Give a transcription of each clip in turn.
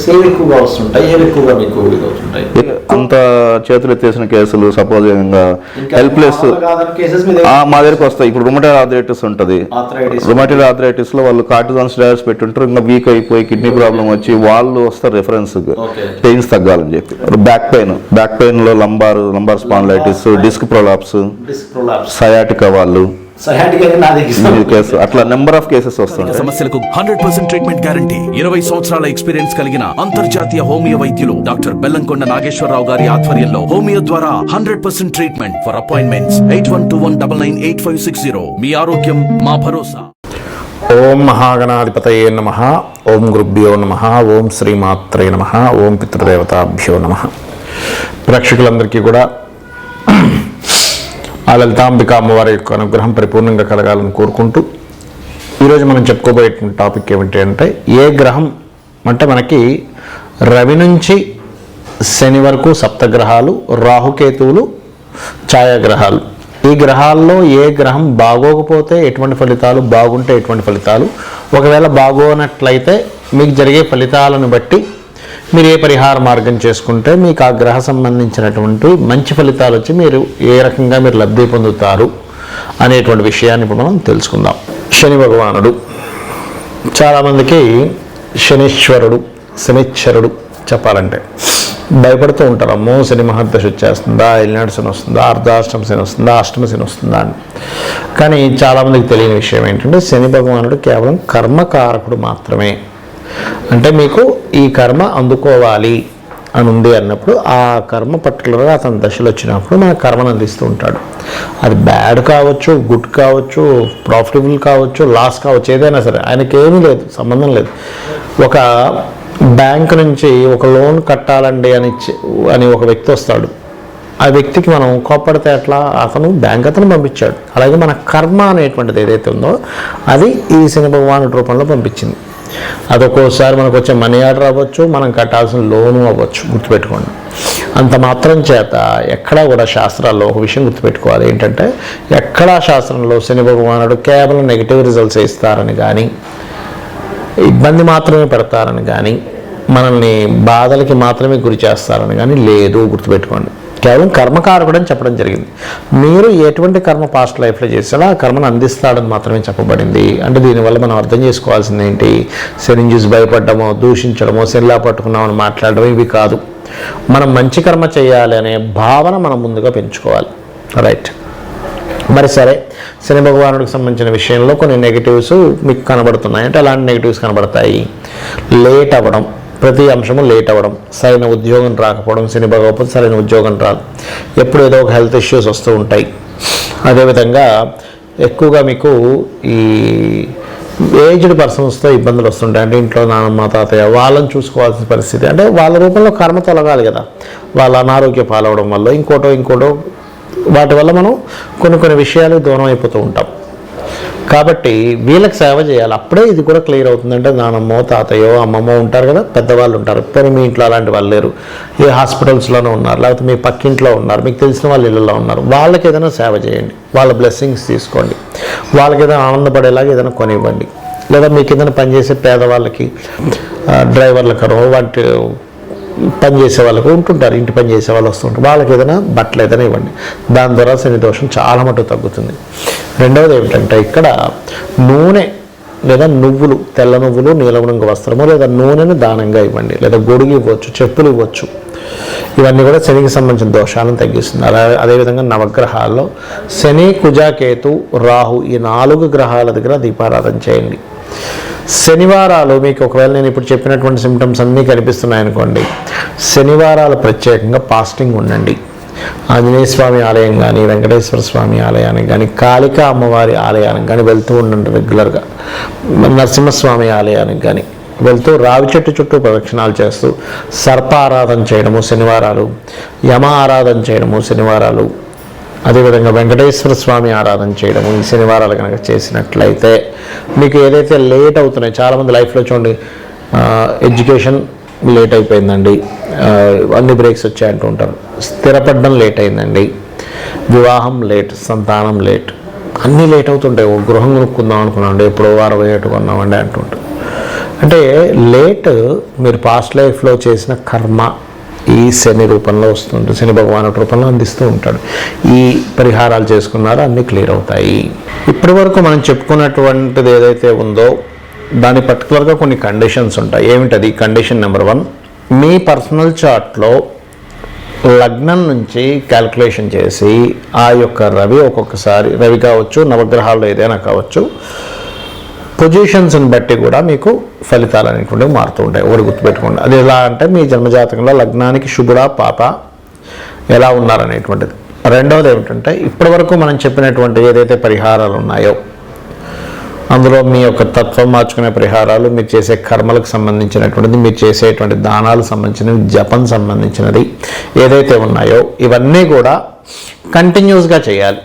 Cases ఏవి ఎక్కువగా వస్తుంటాయి, ఏవి ఎక్కువగా మీకు ఇదవుతుంటాయి? అంత చేతులు ఎత్తేసిన కేసులు, సపోజ్ హెల్ప్లెస్ మా దగ్గరికి వస్తాయి. ఇప్పుడు రుమటైడ్ ఆర్థరైటిస్ ఉంటుంది. రుమటైడ్ ఆర్థరైటిస్ లో వాళ్ళు కార్టిజాన్ స్టెరాయిడ్స్ పెట్టుంటారు, ఇంకా వీక్ అయిపోయి కిడ్నీ ప్రాబ్లం వచ్చి వాళ్ళు వస్తారు రెఫరెన్స్ పెయిన్స్ తగ్గాలని చెప్పి. బ్యాక్ పెయిన్ లో lumbar spondylitis, disc prolapse, sciatica వాళ్ళు అట్లా నెంబర్ ఆఫ్ కేసెస్ వస్తుంటాయి. సమస్యలకు 100% ట్రీట్మెంట్ గ్యారంటీ. 20 సంవత్సరాల ఎక్స్పీరియన్స్ కలిగిన అంతర్జాతీయ హోమియో వైద్యులు డాక్టర్ బెల్లంకొండ నాగేశ్వరరావు గారి ఆధ్వర్యంలో హోమియో ద్వారా 100% ట్రీట్మెంట్. For appointments 8121998560. మీ ఆరోగ్యం మా భరోసా. ఓం మహాగణాధిపతయే నమః. ఓం గురుభ్యో నమః. ఓం శ్రీమాత్రే నమః. ఓం పితృదేవతాభ్యో నమః. ప్రేక్షకులందరికీ కూడా ఆ లలితాంబిక అమ్మవారి యొక్క అనుగ్రహం పరిపూర్ణంగా కలగాలని కోరుకుంటూ ఈరోజు మనం చెప్పుకోబోయేటువంటి టాపిక్ ఏమిటి అంటే, ఏ గ్రహం అంటే మనకి రవి నుంచి శని వరకు సప్తగ్రహాలు, రాహుకేతువులు ఛాయాగ్రహాలు. ఈ గ్రహాల్లో ఏ గ్రహం బాగోకపోతే ఎటువంటి ఫలితాలు, బాగుంటే ఎటువంటి ఫలితాలు, ఒకవేళ బాగోనట్లయితే మీకు జరిగే ఫలితాలను బట్టి మీరు ఏ పరిహార మార్గం చేసుకుంటే మీకు ఆ గ్రహ సంబంధించినటువంటి మంచి ఫలితాలు వచ్చి మీరు ఏ రకంగా మీరు లబ్ధి పొందుతారు అనేటువంటి విషయాన్ని ఇప్పుడు మనం తెలుసుకుందాం. శని భగవానుడు చాలామందికి శనిశ్వరుడు చెప్పాలంటే భయపడుతూ ఉంటారు. అమ్మో శని మహర్దశ వచ్చేస్తుందా, ఎల్నాడు శని వస్తుందా, అర్ధాష్టమ శని వస్తుందా, అష్టమ శని వస్తుందా అని. కానీ చాలామందికి తెలియని విషయం ఏంటంటే, శని భగవానుడు కేవలం కర్మకారకుడు మాత్రమే. అంటే మీకు ఈ కర్మ అందుకోవాలి అని ఉంది అన్నప్పుడు ఆ కర్మ పర్టికులర్గా అతని దశలు వచ్చినప్పుడు మన కర్మను అందిస్తూ ఉంటాడు. అది బ్యాడ్ కావచ్చు, గుడ్ కావచ్చు, ప్రాఫిటబుల్ కావచ్చు, లాస్ కావచ్చు, ఏదైనా సరే ఆయనకేమీ లేదు, సంబంధం లేదు. ఒక బ్యాంక్ నుంచి ఒక లోన్ కట్టాలండి అని ఒక వ్యక్తి వస్తాడు. ఆ వ్యక్తికి మనం కోప్పడితే ఎట్లా, బ్యాంక్ అతను పంపించాడు. అలాగే మన కర్మ అనేటువంటిది ఏదైతే ఉందో అది ఈ శని భగవానుడి రూపంలో పంపించింది. అదొక్కోసారి మనకు వచ్చే మనీ ఆర్డర్ అవ్వచ్చు, మనం కట్టాల్సిన లోను అవ్వచ్చు. గుర్తుపెట్టుకోండి. అంత మాత్రం చేత ఎక్కడా కూడా శాస్త్రాల్లో ఒక విషయం గుర్తుపెట్టుకోవాలి ఏంటంటే, ఎక్కడా శాస్త్రంలో శని భగవానుడు కేవలం నెగిటివ్ రిజల్ట్స్ ఇస్తారని కానీ, ఇబ్బంది మాత్రమే పెడతారని కానీ, మనల్ని బాధలకి మాత్రమే గురి చేస్తారని కానీ లేదు. గుర్తుపెట్టుకోండి. కేవలం కర్మకారకుడు అని చెప్పడం జరిగింది. మీరు ఎటువంటి కర్మ పాస్ట్ లైఫ్లో చేసాడో ఆ కర్మను అందిస్తాడని మాత్రమే చెప్పబడింది. అంటే దీనివల్ల మనం అర్థం చేసుకోవాల్సింది ఏంటి, శనిని చూసి భయపడ్డమో, దూషించడమో, శనిలా పట్టుకున్నామని మాట్లాడడం ఇవి కాదు. మనం మంచి కర్మ చేయాలి అనే భావన మనం ముందుగా పెంచుకోవాలి. రైట్. మరి సరే, శని భగవానుడికి సంబంధించిన విషయంలో కొన్ని నెగిటివ్స్ మీకు కనబడుతున్నాయి. అంటే అలాంటి నెగిటివ్స్ కనబడతాయి. లేట్ అవ్వడం, ప్రతి అంశము లేట్ అవ్వడం, సరైన ఉద్యోగం రాకపోవడం. శని భగవద్గీత సరైన ఉద్యోగం రాదు, ఎప్పుడు ఏదో ఒక హెల్త్ ఇష్యూస్ వస్తూ ఉంటాయి. అదేవిధంగా ఎక్కువగా మీకు ఈ ఏజ్డ్ పర్సన్స్తో ఇబ్బందులు వస్తుంటాయి. అంటే ఇంట్లో నాన్నమ్మ, తాతయ్య వాళ్ళని చూసుకోవాల్సిన పరిస్థితి. అంటే వాళ్ళ రూపంలో కర్మ తొలగాలి కదా, వాళ్ళ అనారోగ్య పాలవడం వల్ల ఇంకోటో వాటి వల్ల మనం కొన్ని విషయాలు దూరం అయిపోతూ ఉంటాం. కాబట్టి వీళ్ళకి సేవ చేయాలి. అప్పుడే ఇది కూడా క్లియర్ అవుతుందంటే, నానమ్మో, తాతయ్యో, అమ్మమ్మో ఉంటారు కదా, పెద్దవాళ్ళు ఉంటారు. కానీ మీ ఇంట్లో అలాంటి వాళ్ళు లేరు, ఏ హాస్పిటల్స్లోనే ఉన్నారు, లేకపోతే మీ పక్కింట్లో ఉన్నారు, మీకు తెలిసిన వాళ్ళ ఇళ్ళలో ఉన్నారు. వాళ్ళకి ఏదైనా సేవ చేయండి, వాళ్ళ బ్లెస్సింగ్స్ తీసుకోండి, వాళ్ళకి ఏదైనా ఆనందపడేలాగా ఏదైనా కొనివ్వండి. లేదా మీకు ఏదైనా పనిచేసే పేదవాళ్ళకి, డ్రైవర్లకనో, వాటి పనిచేసే వాళ్ళకు ఉంటుంటారు, ఇంటి పని చేసే వాళ్ళు వస్తుంటారు, వాళ్ళకి ఏదైనా బట్టలు ఏదైనా ఇవ్వండి. దాని ద్వారా శని దోషం చాలా మటుకు తగ్గుతుంది. రెండవది ఏమిటంటే, ఇక్కడ నూనె లేదా నువ్వులు, తెల్ల నువ్వులు, నీలం రంగు వస్త్రము లేదా నూనెను దానంగా ఇవ్వండి. లేదా గొడుగు ఇవ్వచ్చు, చెప్పులు ఇవ్వచ్చు. ఇవన్నీ కూడా శనికి సంబంధించిన దోషాలను తగ్గిస్తుంది. అదేవిధంగా నవగ్రహాల్లో శని, కుజ, కేతు, రాహు ఈ 4 గ్రహాల దగ్గర దీపారాధన చేయండి. శనివారాలు మీకు ఒకవేళ నేను ఇప్పుడు చెప్పినటువంటి సిమ్టమ్స్ అన్నీ కనిపిస్తున్నాయనుకోండి, శనివారాలు ప్రత్యేకంగా ఫాస్టింగ్ ఉండండి. ఆంజనేయ స్వామి ఆలయం కానీ, వెంకటేశ్వర స్వామి ఆలయానికి కానీ, కాళికా అమ్మవారి ఆలయానికి కానీ వెళ్తూ ఉండండి రెగ్యులర్గా. నరసింహస్వామి ఆలయానికి కానీ వెళ్తూ రావి చెట్టు చుట్టూ ప్రదక్షిణాలు చేస్తూ సర్ప ఆరాధన చేయడము శనివారాలు, యమ ఆరాధన చేయడము శనివారాలు, అదేవిధంగా వెంకటేశ్వర స్వామి ఆరాధన చేయడము ఈ శనివారాలు కనుక చేసినట్లయితే మీకు ఏదైతే లేట్ అవుతున్నాయి, చాలామంది లైఫ్లో చూడండి, ఎడ్యుకేషన్ లేట్ అయిపోయిందండి, అన్ని బ్రేక్స్ వచ్చాయంటూ ఉంటారు, స్థిరపడడం లేట్ అయిందండి, వివాహం లేట్, సంతానం లేట్, అన్నీ లేట్ అవుతుంటాయి. ఒక గృహం కొనుక్కుందాం అనుకున్నామండి, ఎప్పుడో 60 ఏళ్ళు కొన్నామండి అంటుంటారు. అంటే లేట్ మీరు పాస్ట్ లైఫ్లో చేసిన కర్మ ఈ శని రూపంలో వస్తుంటుంది, శని భగవాను రూపంలో అందిస్తూ ఉంటాడు. ఈ పరిహారాలు చేసుకున్నారో అన్నీ క్లియర్ అవుతాయి. ఇప్పటి వరకు మనం చెప్పుకున్నటువంటిది ఏదైతే ఉందో దాని పర్టికులర్గా కొన్ని కండిషన్స్ ఉంటాయి. ఏమిటది? కండిషన్ నెంబర్ 1, మీ పర్సనల్ చార్ట్లో లగ్నం నుంచి క్యాల్కులేషన్ చేసి ఆ యొక్క రవి ఒక్కొక్కసారి రవి కావచ్చు, నవగ్రహాల్లో ఏదైనా కావచ్చు, పొజిషన్స్ని బట్టి కూడా మీకు ఫలితాలు అనేటువంటివి మారుతూ ఉంటాయి. ఒకటి గుర్తుపెట్టుకోండి. అది ఎలా అంటే మీ జన్మజాతకంలో లగ్నానికి శుభుడా పాప ఎలా ఉన్నారనేటువంటిది. రెండవది ఏమిటంటే ఇప్పటి వరకు మనం చెప్పినటువంటి ఏదైతే పరిహారాలు ఉన్నాయో అందులో మీ యొక్క తత్వం మార్చుకునే పరిహారాలు, మీరు చేసే కర్మలకు సంబంధించినటువంటిది, మీరు చేసేటువంటి దానాలకు సంబంధించినవి, జపం సంబంధించినది ఏదైతే ఉన్నాయో ఇవన్నీ కూడా కంటిన్యూస్గా చేయాలి.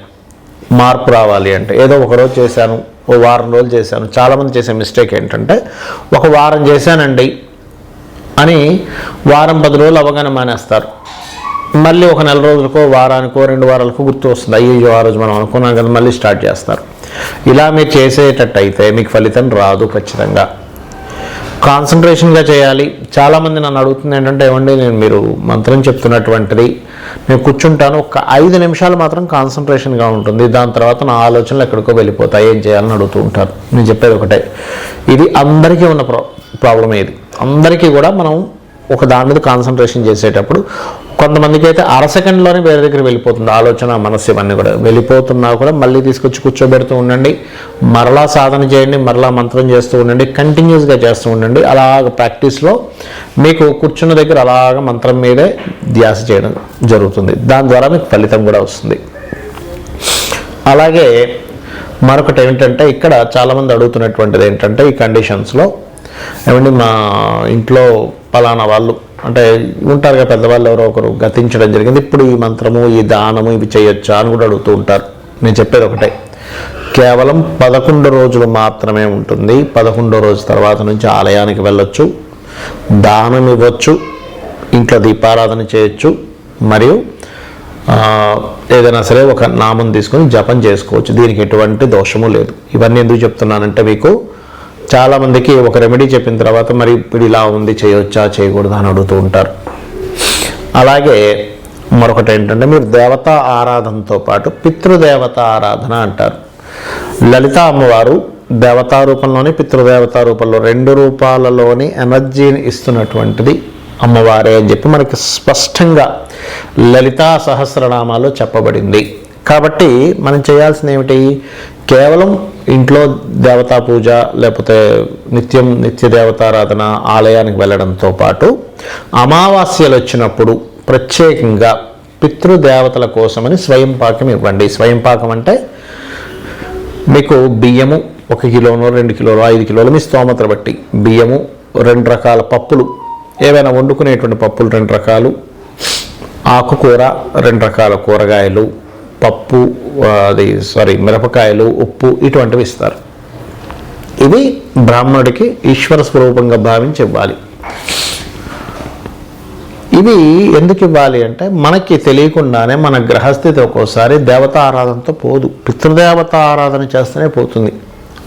మార్పు రావాలి అంటే ఏదో ఒకరోజు చేశాను, ఓ వారం రోజులు చేశాను. చాలామంది చేసే మిస్టేక్ ఏంటంటే ఒక వారం చేశానండి అని వారం 10 రోజులు అవగానే మానేస్తారు. మళ్ళీ ఒక నెల రోజులకో, వారానికో, 2 వారాలకో గుర్తు వస్తుంది, అయ్యో ఆ రోజు మనం అనుకున్నాం కదా, మళ్ళీ స్టార్ట్ చేస్తారు. ఇలా మీరు చేసేటట్టు అయితే మీకు ఫలితం రాదు. ఖచ్చితంగా కాన్సన్ట్రేషన్గా చేయాలి. చాలామంది నన్ను అడుగుతుంది ఏంటంటే, ఏమండి నేను మీరు మంత్రం చెప్తున్నటువంటిది నేను కూర్చుంటాను, ఒక 5 నిమిషాలు మాత్రం కాన్సన్ట్రేషన్గా ఉంటుంది, దాని తర్వాత నా ఆలోచనలు ఎక్కడికో వెళ్ళిపోతాయి, ఏం చేయాలని అడుగుతూ ఉంటారు. నేను చెప్పేది ఒకటే, ఇది అందరికీ ఉన్న ప్రాబ్లం. ఇది అందరికీ కూడా మనం ఒక దాని మీద కాన్సన్ట్రేషన్ చేసేటప్పుడు కొంతమందికి అయితే అరసెకండ్లోనే వేరే దగ్గర వెళ్ళిపోతుంది ఆలోచన, మనస్సు, ఇవన్నీ కూడా వెళ్ళిపోతున్నా కూడా మళ్ళీ తీసుకొచ్చి కూర్చోబెడుతూ ఉండండి, మరలా సాధన చేయండి, మరలా మంత్రం చేస్తూ ఉండండి, కంటిన్యూస్గా చేస్తూ ఉండండి. అలాగ ప్రాక్టీస్లో మీకు కూర్చున్న దగ్గర అలాగ మంత్రం మీదే ధ్యాస చేయడం జరుగుతుంది. దాని ద్వారా మీకు ఫలితం కూడా వస్తుంది. అలాగే మరొకటి ఏమిటంటే ఇక్కడ చాలామంది అడుగుతున్నటువంటిది ఏంటంటే ఈ కండిషన్స్లో, ఏమండి మా ఇంట్లో పలానా వాళ్ళు అంటే ఉంటారు కదా పెద్దవాళ్ళు, ఎవరో ఒకరు గతించడం జరిగింది, ఇప్పుడు ఈ మంత్రము, ఈ దానము ఇవి చేయొచ్చా అని కూడా అడుగుతూ ఉంటారు. నేను చెప్పేది ఒకటే, కేవలం 11 రోజులు మాత్రమే ఉంటుంది. 11వ రోజు తర్వాత నుంచి ఆలయానికి వెళ్ళొచ్చు, దానం ఇవ్వచ్చు, ఇంట్లో దీపారాధన చేయొచ్చు, మరియు ఏదైనా సరే ఒక నామం తీసుకొని జపం చేసుకోవచ్చు. దీనికి ఎటువంటి దోషము లేదు. ఇవన్నీ ఎందుకు చెప్తున్నానంటే మీకు చాలామందికి ఒక రెమెడీ చెప్పిన తర్వాత మరి ఇప్పుడు ఇలా ఉంది, చేయొచ్చా చేయకూడదా అని అడుగుతూ ఉంటారు. అలాగే మరొకటి ఏంటంటే మీరు దేవతా ఆరాధనతో పాటు పితృదేవత ఆరాధన అంటారు. లలిత అమ్మవారు దేవతా రూపంలోని పితృదేవతా రూపంలో 2 రూపాలలోని ఎనర్జీని ఇస్తున్నటువంటిది అమ్మవారే అని చెప్పి మనకి స్పష్టంగా లలితా సహస్రనామాలో చెప్పబడింది. కాబట్టి మనం చేయాల్సింది ఏమిటి? కేవలం ఇంట్లో దేవతా పూజ లేకపోతే నిత్య దేవతారాధన, ఆలయానికి వెళ్ళడంతో పాటు అమావాస్యలు వచ్చినప్పుడు ప్రత్యేకంగా పితృదేవతల కోసమని స్వయం పాకం ఇవ్వండి. స్వయం పాకం అంటే మీకు బియ్యము 1 కిలోనో 2 కిలోలు 5 కిలోలు మీ స్తోమతను బట్టి బియ్యము, 2 రకాల పప్పులు, ఏవైనా వండుకునేటువంటి పప్పులు 2 రకాలు, ఆకుకూర 2 రకాల కూరగాయలు, పప్పు మిరపకాయలు, ఉప్పు ఇటువంటివి ఇస్తారు. ఇవి బ్రాహ్మణుడికి ఈశ్వర స్వరూపంగా భావించి ఇవ్వాలి. ఇవి ఎందుకు ఇవ్వాలి అంటే మనకి తెలియకుండానే మన గ్రహస్థితి ఒక్కోసారి దేవతా ఆరాధనతో పోదు, పితృదేవత ఆరాధన చేస్తేనే పోతుంది.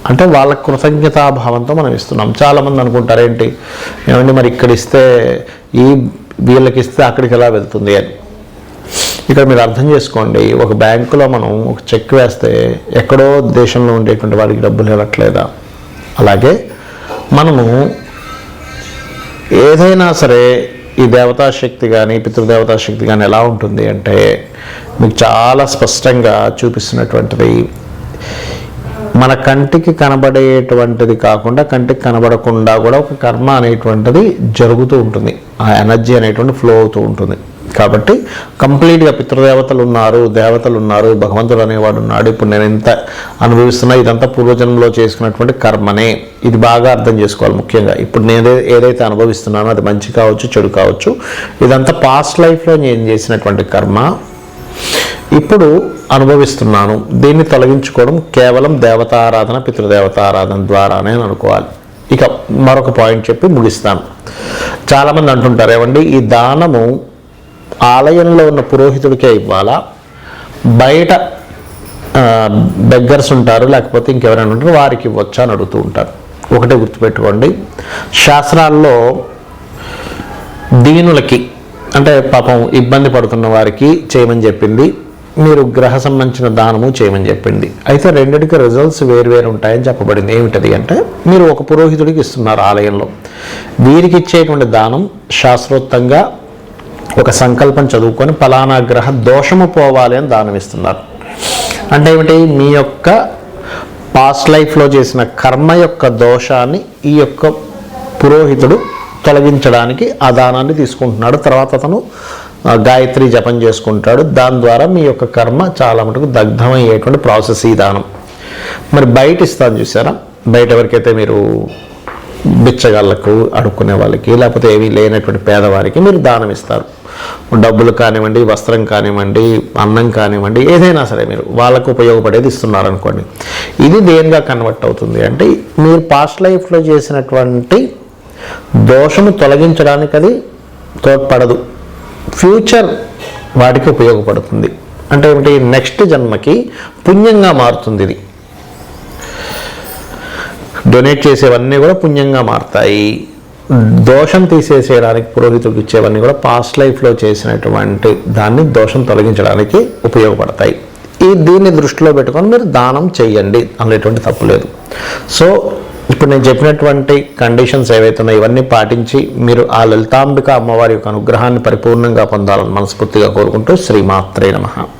అంటే వాళ్ళ కృతజ్ఞతాభావంతో మనం ఇస్తున్నాం. చాలామంది అనుకుంటారు ఏంటి, ఏమంటే మరి ఇక్కడ ఇస్తే వీళ్ళకి ఇస్తే అక్కడికి ఎలా వెళ్తుంది అని. ఇక్కడ మీరు అర్థం చేసుకోండి, ఒక బ్యాంకులో మనం ఒక చెక్ వేస్తే ఎక్కడో దేశంలో ఉండేటువంటి వాడికి డబ్బులు ఇవ్వట్లేదా? అలాగే మనము ఏదైనా సరే ఈ దేవతాశక్తి కానీ పితృదేవతాశక్తి కానీ ఎలా ఉంటుంది అంటే మీకు చాలా స్పష్టంగా చూపిస్తున్నటువంటిది, మన కంటికి కనబడేటువంటిది కాకుండా కంటికి కనబడకుండా కూడా ఒక కర్మ అనేటువంటిది జరుగుతూ ఉంటుంది, ఆ ఎనర్జీ అనేటువంటి ఫ్లో అవుతూ ఉంటుంది. కాబట్టి కంప్లీట్గా పితృదేవతలు ఉన్నారు, దేవతలు ఉన్నారు, భగవంతుడు అనేవాడు ఉన్నాడు, ఇప్పుడు నేను ఎంత అనుభవిస్తున్నా ఇదంతా పూర్వజన్మలో చేసుకున్నటువంటి కర్మనే. ఇది బాగా అర్థం చేసుకోవాలి. ముఖ్యంగా ఇప్పుడు నేను ఏదైతే అనుభవిస్తున్నానో అది మంచి కావచ్చు, చెడు కావచ్చు, ఇదంతా పాస్ట్ లైఫ్లో నేను చేసినటువంటి కర్మ ఇప్పుడు అనుభవిస్తున్నాను. దీన్ని తొలగించుకోవడం కేవలం దేవతారాధన, పితృదేవతారాధన ద్వారానే అనుకోవాలి. ఇక మరొక పాయింట్ చెప్పి ముగిస్తాను. చాలామంది అంటుంటారు, ఏమండి ఈ దానము ఆలయంలో ఉన్న పురోహితుడికే ఇవ్వాలా, బయట బెగ్గర్స్ ఉంటారు లేకపోతే ఇంకెవరైనా ఉంటారు వారికి ఇవ్వచ్చా అని అడుగుతూ ఉంటారు. ఒకటే గుర్తుపెట్టుకోండి, శాస్త్రాల్లో దీనులకి అంటే పాపం ఇబ్బంది పడుతున్న వారికి చేయమని చెప్పింది, మీరు గ్రహ సంబంధించిన దానము చేయమని చెప్పింది. అయితే రెండిటికి రిజల్ట్స్ వేరు ఉంటాయని చెప్పబడింది. ఏమిటది అంటే, మీరు ఒక పురోహితుడికి ఇస్తున్నారు ఆలయంలో, వీరికి ఇచ్చేటువంటి దానం శాస్త్రోక్తంగా ఒక సంకల్పం చదువుకొని ఫలానా గ్రహ దోషము పోవాలి అని దానం ఇస్తున్నారు. అంటే ఏమిటి, మీ యొక్క పాస్ట్ లైఫ్లో చేసిన కర్మ యొక్క దోషాన్ని ఈ యొక్క పురోహితుడు తొలగించడానికి ఆ దానాన్ని తీసుకుంటున్నాడు. తర్వాత అతను గాయత్రి జపం చేసుకుంటాడు. దాని ద్వారా మీ యొక్క కర్మ చాలా మటుకు దగ్ధమయ్యేటువంటి ప్రాసెస్ ఈ దానం. మరి బయట ఇస్తాను చూసారా, బయట ఎవరికైతే మీరు బిచ్చగాళ్ళకు, అడుక్కునే వాళ్ళకి, లేకపోతే ఏమీ లేనటువంటి పేదవారికి మీరు దానం ఇస్తారు. డబ్బులు కానివ్వండి, వస్త్రం కానివ్వండి, అన్నం కానివ్వండి, ఏదైనా సరే మీరు వాళ్ళకు ఉపయోగపడేది ఇస్తున్నారు అనుకోండి. ఇది దేనిగా కన్వర్ట్ అవుతుంది అంటే, మీరు పాస్ట్ లైఫ్లో చేసినటువంటి దోషము తొలగించడానికి అది తోడ్పడదు, ఫ్యూచర్ వాటికి ఉపయోగపడుతుంది. అంటే ఏమిటి, నెక్స్ట్ జన్మకి పుణ్యంగా మారుతుంది. ఇది డొనేట్ చేసేవన్నీ కూడా పుణ్యంగా మారుతాయి. దోషం తీసేసేయడానికి పురోహితుడికి ఇచ్చేవన్నీ కూడా పాస్ట్ లైఫ్లో చేసినటువంటి దాన్ని దోషం తొలగించడానికి ఉపయోగపడతాయి. దీన్ని దృష్టిలో పెట్టుకొని మీరు దానం చేయండి, అనేటువంటి తప్పు లేదు. సో ఇప్పుడు నేను చెప్పినటువంటి కండిషన్స్ ఏవైతే ఉన్నాయో ఇవన్నీ పాటించి మీరు ఆ లలితాంబిక అమ్మవారి యొక్క అనుగ్రహాన్ని పరిపూర్ణంగా పొందాలని మనస్ఫూర్తిగా కోరుకుంటూ శ్రీమాత్రే నమః.